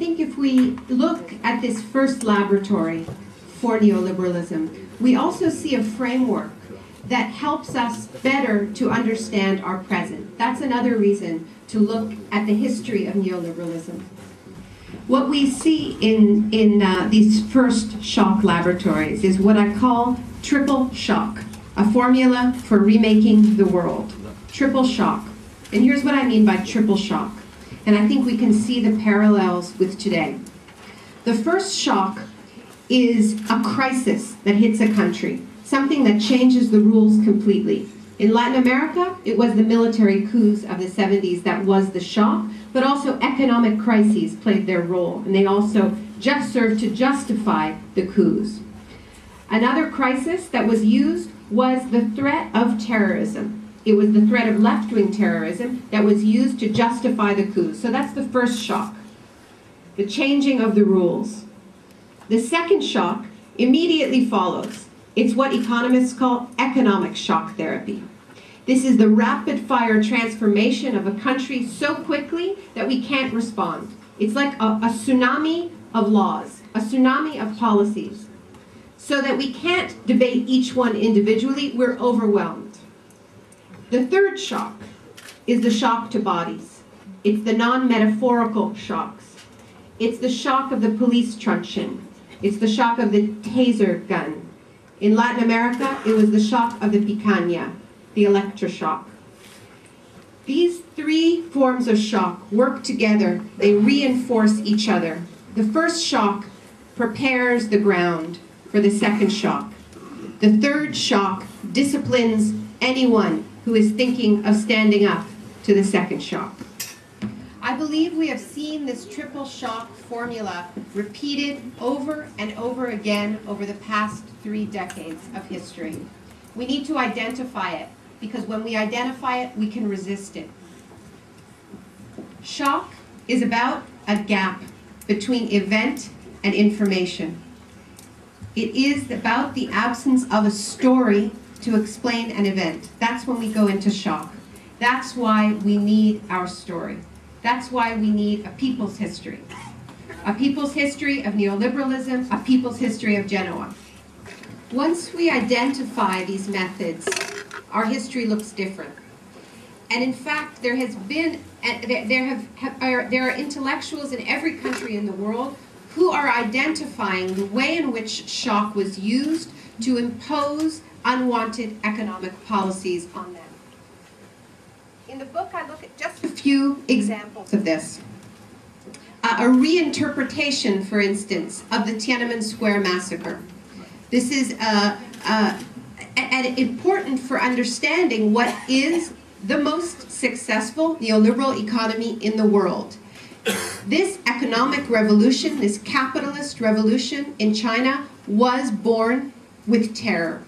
think if we look at this first laboratory for neoliberalism, we also see a framework that helps us better to understand our present. That's another reason to look at the history of neoliberalism. What we see in these first shock laboratories is what I call triple shock, a formula for remaking the world. Triple shock. And here's what I mean by triple shock. And I think we can see the parallels with today. The first shock is a crisis that hits a country, something that changes the rules completely. In Latin America, it was the military coups of the 70s that was the shock, but also economic crises played their role, and they also just served to justify the coups. Another crisis that was used was the threat of terrorism. It was the threat of left-wing terrorism that was used to justify the coups. So that's the first shock, the changing of the rules. The second shock immediately follows. It's what economists call economic shock therapy. This is the rapid-fire transformation of a country so quickly that we can't respond. It's like a tsunami of laws, a tsunami of policies, so that we can't debate each one individually. We're overwhelmed. The third shock is the shock to bodies. It's the non-metaphorical shocks. It's the shock of the police truncheon. It's the shock of the taser gun. In Latin America, it was the shock of the picanha, the electroshock. These three forms of shock work together. They reinforce each other. The first shock prepares the ground for the second shock. The third shock disciplines anyone who is thinking of standing up to the second shock. I believe we have seen this triple shock formula repeated over and over again over the past 3 decades of history. We need to identify it, because when we identify it, we can resist it. Shock is about a gap between event and information. It is about the absence of a story to explain an event. That's when we go into shock. That's why we need our story. That's why we need a people's history. A people's history of neoliberalism, a people's history of Genoa. Once we identify these methods, our history looks different. And in fact, there are intellectuals in every country in the world who are identifying the way in which shock was used to impose unwanted economic policies on them. In the book, I look at just a few examples of this. A reinterpretation, for instance, of the Tiananmen Square massacre. This is important for understanding what is the most successful neoliberal economy in the world. This economic revolution, this capitalist revolution in China, was born with terror,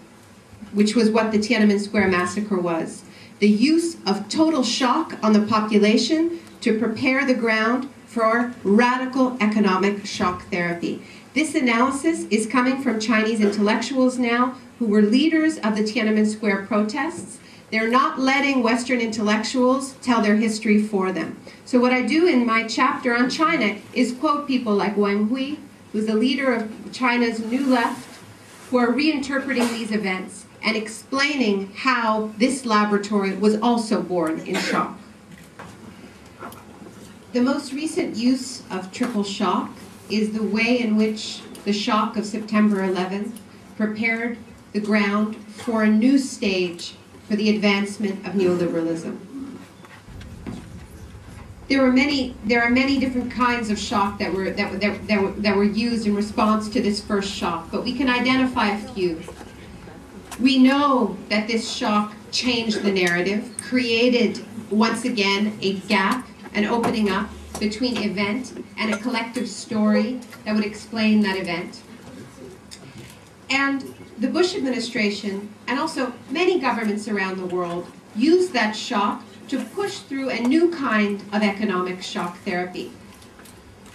which was what the Tiananmen Square massacre was. The use of total shock on the population to prepare the ground for radical economic shock therapy. This analysis is coming from Chinese intellectuals now who were leaders of the Tiananmen Square protests. They're not letting Western intellectuals tell their history for them. So what I do in my chapter on China is quote people like Wang Hui, who's the leader of China's New Left, who are reinterpreting these events and explaining how this laboratory was also born in shock. The most recent use of triple shock is the way in which the shock of September 11th prepared the ground for a new stage for the advancement of neoliberalism. There are many different kinds of shock that were used in response to this first shock, but we can identify a few. We know that this shock changed the narrative, created once again a gap, an opening up between event and a collective story that would explain that event. And the Bush administration, and also many governments around the world, used that shock to push through a new kind of economic shock therapy.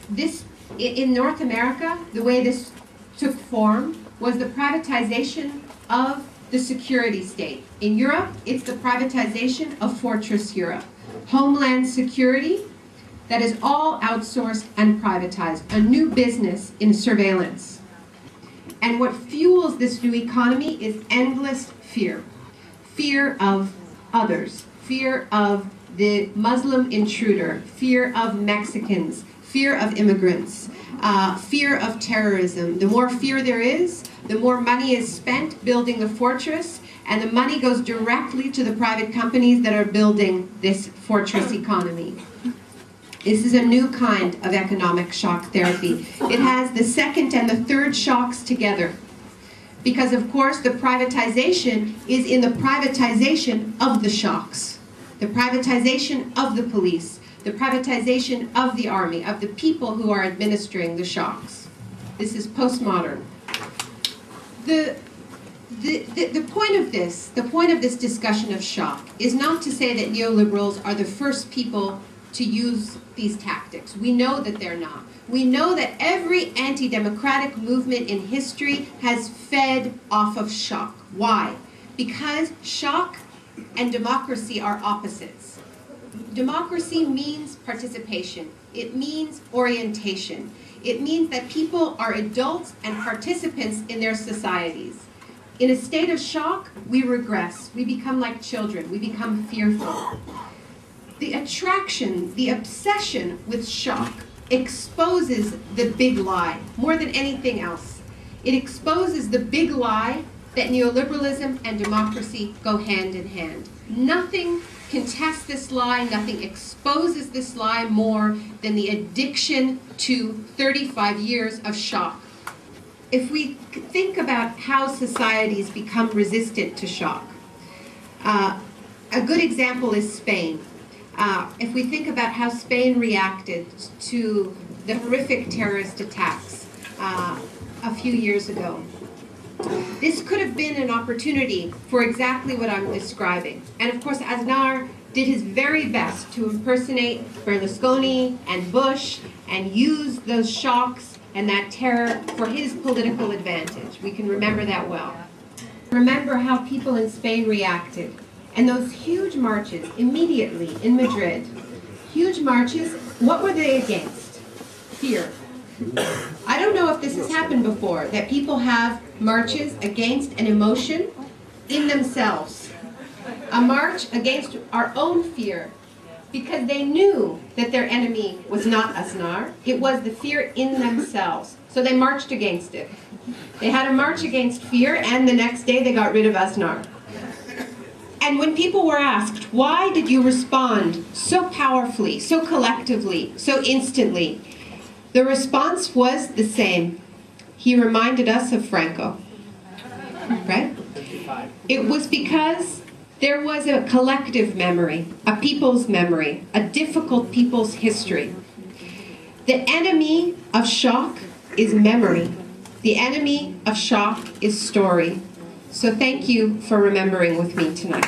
This, in North America, the way this took form was the privatization of the security state. In Europe, it's the privatization of Fortress Europe. Homeland security that is all outsourced and privatized, a new business in surveillance. And what fuels this new economy is endless fear. Fear of others, fear of the Muslim intruder, fear of Mexicans, fear of immigrants, fear of terrorism. The more fear there is, the more money is spent building the fortress, and the money goes directly to the private companies that are building this fortress economy. This is a new kind of economic shock therapy. It has the second and the third shocks together. Because, of course, the privatization is in the privatization of the shocks. The privatization of the police. The privatization of the army, of the people who are administering the shocks. This is postmodern. The point of this discussion of shock is not to say that neoliberals are the first people to use these tactics. We know that they're not. We know that every anti-democratic movement in history has fed off of shock. Why? Because shock and democracy are opposites. Democracy means participation. It means orientation. It means that people are adults and participants in their societies. In a state of shock, we regress. We become like children. We become fearful. The attraction, the obsession with shock exposes the big lie more than anything else. It exposes the big lie that neoliberalism and democracy go hand in hand. Nothing contests this lie, nothing exposes this lie more than the addiction to 35 years of shock. If we think about how societies become resistant to shock, a good example is Spain. If we think about how Spain reacted to the horrific terrorist attacks a few years ago, this could have been an opportunity for exactly what I'm describing. And of course, Aznar did his very best to impersonate Berlusconi and Bush and use those shocks and that terror for his political advantage. We can remember that well. Remember how people in Spain reacted. And those huge marches immediately in Madrid, huge marches, what were they against? Fear. I don't know if this has happened before, that people have marches against an emotion in themselves. A march against our own fear, because they knew that their enemy was not Aznar, it was the fear in themselves. So they marched against it. They had a march against fear, and the next day they got rid of Aznar. And when people were asked, why did you respond so powerfully, so collectively, so instantly? The response was the same. He reminded us of Franco, right? It was because there was a collective memory, a people's memory, a difficult people's history. The enemy of shock is memory. The enemy of shock is story. So thank you for remembering with me tonight.